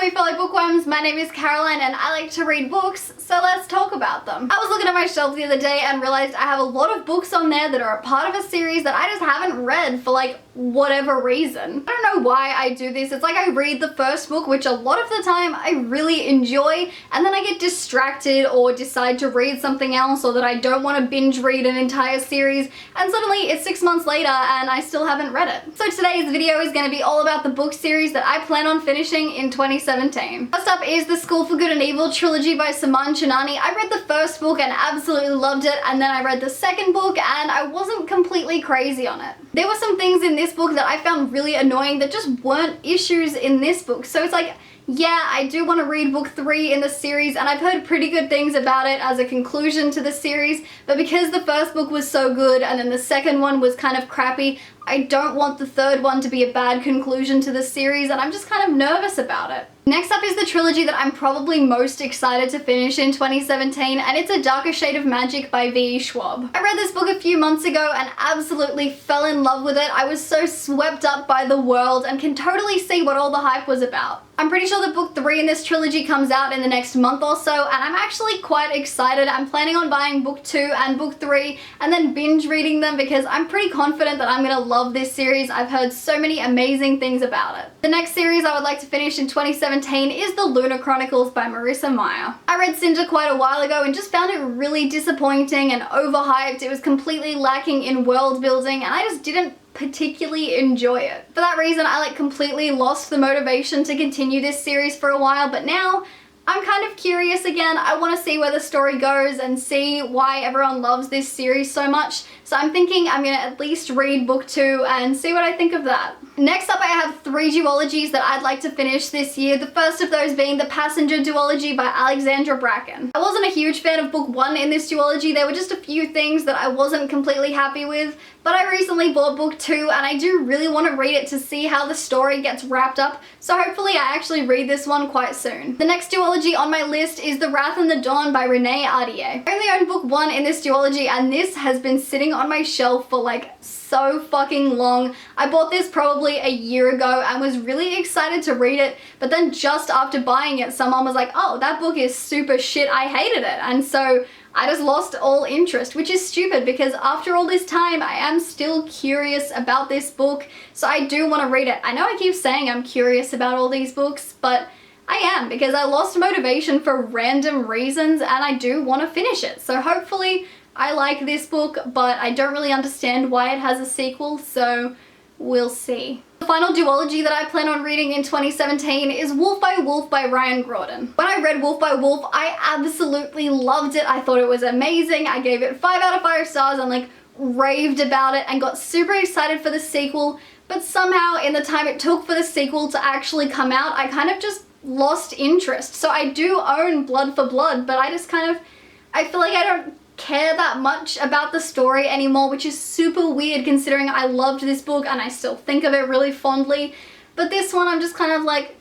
me fellow bookworms, my name is Caroline and I like to read books, so let's talk about them. I was looking at my shelf the other day and realized I have a lot of books on there that are a part of a series that I just haven't read for like whatever reason. I don't know why I do this. It's like I read the first book, which a lot of the time I really enjoy, and then I get distracted or decide to read something else, or that I don't want to binge read an entire series, and suddenly it's 6 months later and I still haven't read it. So today's video is going to be all about the book series that I plan on finishing in 2017. First up is the School for Good and Evil trilogy by Saman Chinani. I read the first book and absolutely loved it, and then I read the second book and I wasn't completely crazy on it. There were some things in this book that I found really annoying that just weren't issues in this book. So it's like, yeah, I do want to read book 3 in the series, and I've heard pretty good things about it as a conclusion to the series, but because the first book was so good and then the second one was kind of crappy, I don't want the third one to be a bad conclusion to the series, and I'm just kind of nervous about it. Next up is the trilogy that I'm probably most excited to finish in 2017, and it's A Darker Shade of Magic by V.E. Schwab. I read this book a few months ago and absolutely fell in love with it. I was so swept up by the world and can totally see what all the hype was about. I'm pretty sure that book 3 in this trilogy comes out in the next month or so, and I'm actually quite excited. I'm planning on buying book 2 and book 3 and then binge reading them because I'm pretty confident that I'm gonna love this series. I've heard so many amazing things about it. The next series I would like to finish in 2017 is the Lunar Chronicles by Marissa Meyer. I read Cinder quite a while ago and just found it really disappointing and overhyped. It was completely lacking in world building and I just didn't particularly enjoy it. For that reason, I completely lost the motivation to continue this series for a while, but now I'm kind of curious again. I want to see where the story goes and see why everyone loves this series so much. So I'm thinking I'm gonna at least read book 2 and see what I think of that. Next up, I have 3 duologies that I'd like to finish this year. The first of those being the Passenger duology by Alexandra Bracken. I wasn't a huge fan of book 1 in this duology. There were just a few things that I wasn't completely happy with, but I recently bought book 2 and I do really want to read it to see how the story gets wrapped up, so hopefully I actually read this one quite soon. The next duology on my list is The Wrath and the Dawn by Renee Ahdieh. I only own book 1 in this duology and this has been sitting on my shelf for like so fucking long. I bought this probably a year ago and was really excited to read it, but then just after buying it, someone was like, oh, that book is super shit, I hated it. And so I just lost all interest, which is stupid because after all this time, I am still curious about this book, so I do want to read it. I know I keep saying I'm curious about all these books, but I am, because I lost motivation for random reasons and I do want to finish it. So hopefully I like this book, but I don't really understand why it has a sequel, so we'll see. The final duology that I plan on reading in 2017 is Wolf by Wolf by Ryan Gordon. When I read Wolf by Wolf, I absolutely loved it. I thought it was amazing. I gave it 5 out of 5 stars and like raved about it and got super excited for the sequel, but somehow in the time it took for the sequel to actually come out, I kind of just lost interest. So I do own Blood for Blood, but I just I feel like I don't care that much about the story anymore, which is super weird considering I loved this book and I still think of it really fondly. But this one I'm just kind of like,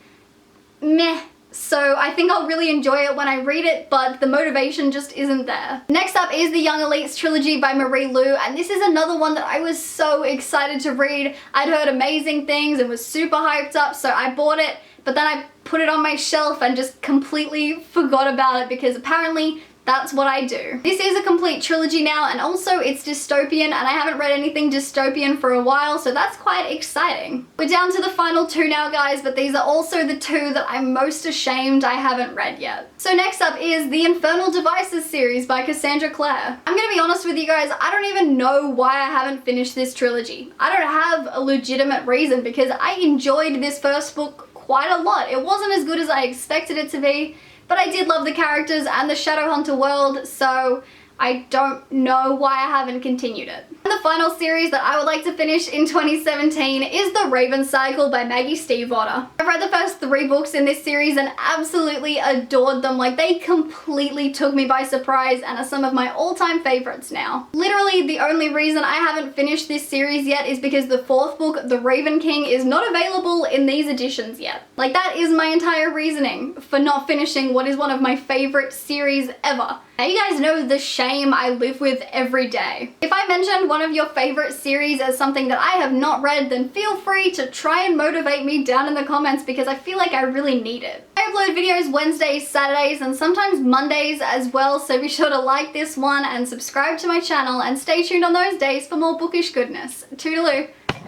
meh. So I think I'll really enjoy it when I read it, but the motivation just isn't there. Next up is the Young Elites trilogy by Marie Lu, and this is another one that I was so excited to read. I'd heard amazing things and was super hyped up, so I bought it, but then I put it on my shelf and just completely forgot about it because apparently that's what I do. This is a complete trilogy now, and also it's dystopian, and I haven't read anything dystopian for a while, so that's quite exciting. We're down to the final 2 now, guys, but these are also the 2 that I'm most ashamed I haven't read yet. So next up is the Infernal Devices series by Cassandra Clare. I'm gonna be honest with you guys, I don't even know why I haven't finished this trilogy. I don't have a legitimate reason because I enjoyed this first book quite a lot. It wasn't as good as I expected it to be, but I did love the characters and the Shadowhunter world, so I don't know why I haven't continued it. And the final series that I would like to finish in 2017 is The Raven Cycle by Maggie Stiefvater. I've read the first 3 books in this series and absolutely adored them. Like, they completely took me by surprise and are some of my all-time favorites now. Literally, the only reason I haven't finished this series yet is because the 4th book, The Raven King, is not available in these editions yet. Like, that is my entire reasoning for not finishing what is one of my favorite series ever. Now you guys know the shame I live with every day. If I mentioned one of your favorite series as something that I have not read, then feel free to try and motivate me down in the comments because I feel like I really need it. I I upload videos Wednesdays, Saturdays, and sometimes Mondays as well, so be sure to like this one and subscribe to my channel and stay tuned on those days for more bookish goodness. Toodaloo!